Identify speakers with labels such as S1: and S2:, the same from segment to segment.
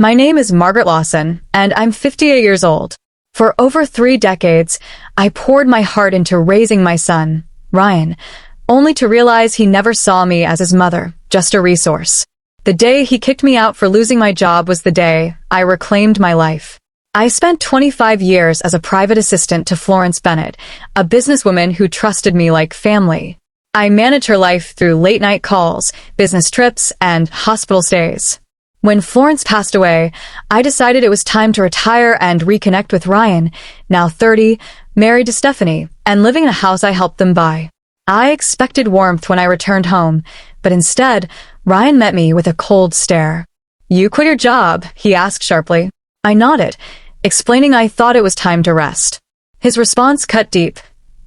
S1: My name is Margaret Lawson, and I'm 58 years old. For over 3 decades, I poured my heart into raising my son, Ryan, only to realize he never saw me as his mother, just a resource. The day he kicked me out for losing my job was the day I reclaimed my life. I spent 25 years as a private assistant to Florence Bennett, a businesswoman who trusted me like family. I managed her life through late-night calls, business trips, and hospital stays. When Florence passed away, I decided it was time to retire and reconnect with Ryan, now 30, married to Stephanie, and living in a house I helped them buy. I expected warmth when I returned home, but instead, Ryan met me with a cold stare. "You quit your job?" he asked sharply. I nodded, explaining I thought it was time to rest. His response cut deep.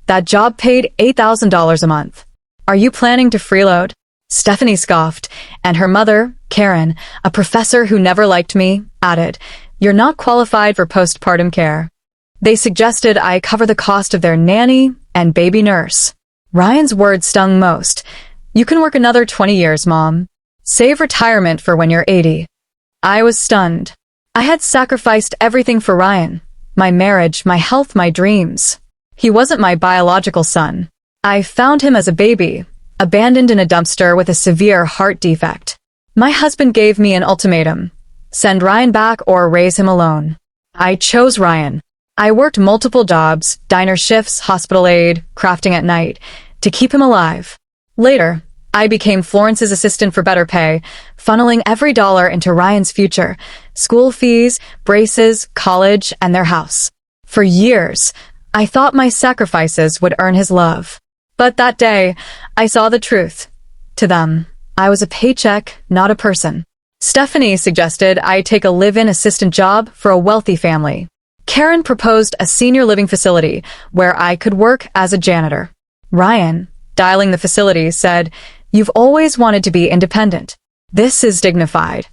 S1: "That job paid $8,000 a month. Are you planning to freeload?" Stephanie scoffed, and her mother, Karen, a professor who never liked me, added, "You're not qualified for postpartum care." They suggested I cover the cost of their nanny and baby nurse. Ryan's words stung most. "You can work another 20 years, Mom. Save retirement for when you're 80. I was stunned. I had sacrificed everything for Ryan. My marriage, my health, my dreams. He wasn't my biological son. I found him as a baby, abandoned in a dumpster with a severe heart defect. My husband gave me an ultimatum: send Ryan back or raise him alone. I chose Ryan. I worked multiple jobs, diner shifts, hospital aide, crafting at night, to keep him alive. Later, I became Florence's assistant for better pay, funneling every dollar into Ryan's future: school fees, braces, college, and their house. For years, I thought my sacrifices would earn his love. But that day, I saw the truth. To them, I was a paycheck, not a person. Stephanie suggested I take a live-in assistant job for a wealthy family. Karen proposed a senior living facility where I could work as a janitor. Ryan, dialing the facility, said, "You've always wanted to be independent. This is dignified."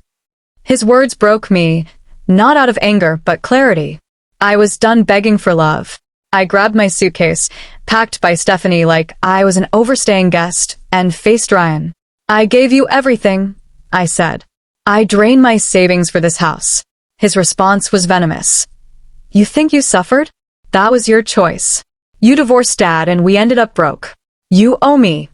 S1: His words broke me, not out of anger, but clarity. I was done begging for love. I grabbed my suitcase, packed by Stephanie like I was an overstaying guest, and faced Ryan. "I gave you everything," I said. "I drained my savings for this house." His response was venomous. "You think you suffered? That was your choice. You divorced Dad and we ended up broke. You owe me."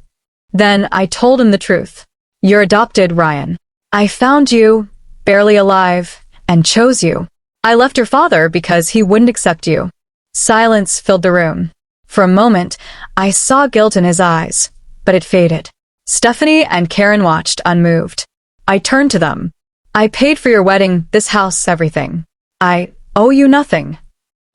S1: Then I told him the truth. "You're adopted, Ryan. I found you, barely alive, and chose you. I left your father because he wouldn't accept you." Silence filled the room. For a moment, I saw guilt in his eyes, but it faded. Stephanie and Karen watched, unmoved. I turned to them. "I paid for your wedding, this house, everything. I owe you nothing."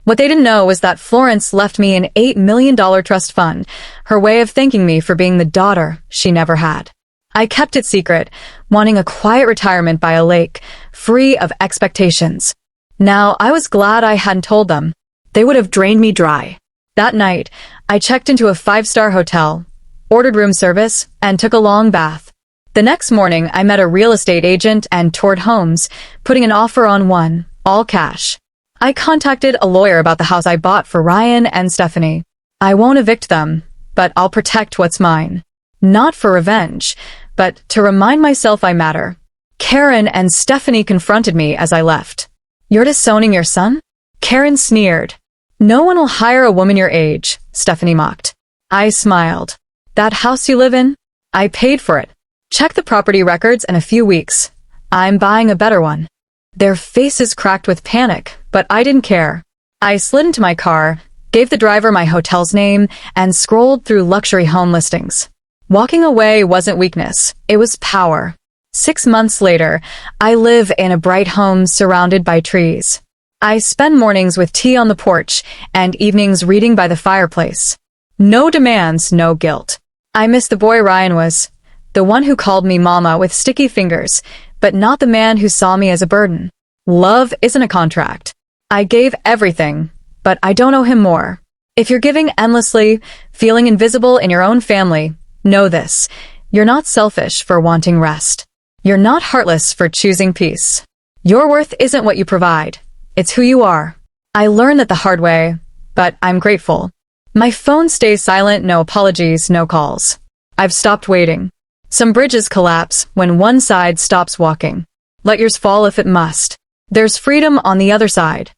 S1: What they didn't know was that Florence left me an $8 million trust fund, her way of thanking me for being the daughter she never had. I kept it secret, wanting a quiet retirement by a lake, free of expectations. Now, I was glad I hadn't told them. They would have drained me dry. That night, I checked into a 5-star hotel, ordered room service, and took a long bath. The next morning, I met a real estate agent and toured homes, putting an offer on one, all cash. I contacted a lawyer about the house I bought for Ryan and Stephanie. I won't evict them, but I'll protect what's mine. Not for revenge, but to remind myself I matter. Karen and Stephanie confronted me as I left. "You're disowning your son?" Karen sneered. "No one will hire a woman your age," Stephanie mocked. I smiled. "That house you live in? I paid for it. Check the property records in a few weeks. I'm buying a better one." Their faces cracked with panic, but I didn't care. I slid into my car, gave the driver my hotel's name, and scrolled through luxury home listings. Walking away wasn't weakness, it was power. 6 months later, I live in a bright home surrounded by trees. I spend mornings with tea on the porch and evenings reading by the fireplace. No demands, no guilt. I miss the boy Ryan was, the one who called me mama with sticky fingers, but not the man who saw me as a burden. Love isn't a contract. I gave everything, but I don't owe him more. If you're giving endlessly, feeling invisible in your own family, know this: you're not selfish for wanting rest. You're not heartless for choosing peace. Your worth isn't what you provide. It's who you are. I learned that the hard way, but I'm grateful. My phone stays silent, no apologies, no calls. I've stopped waiting. Some bridges collapse when one side stops walking. Let yours fall if it must. There's freedom on the other side.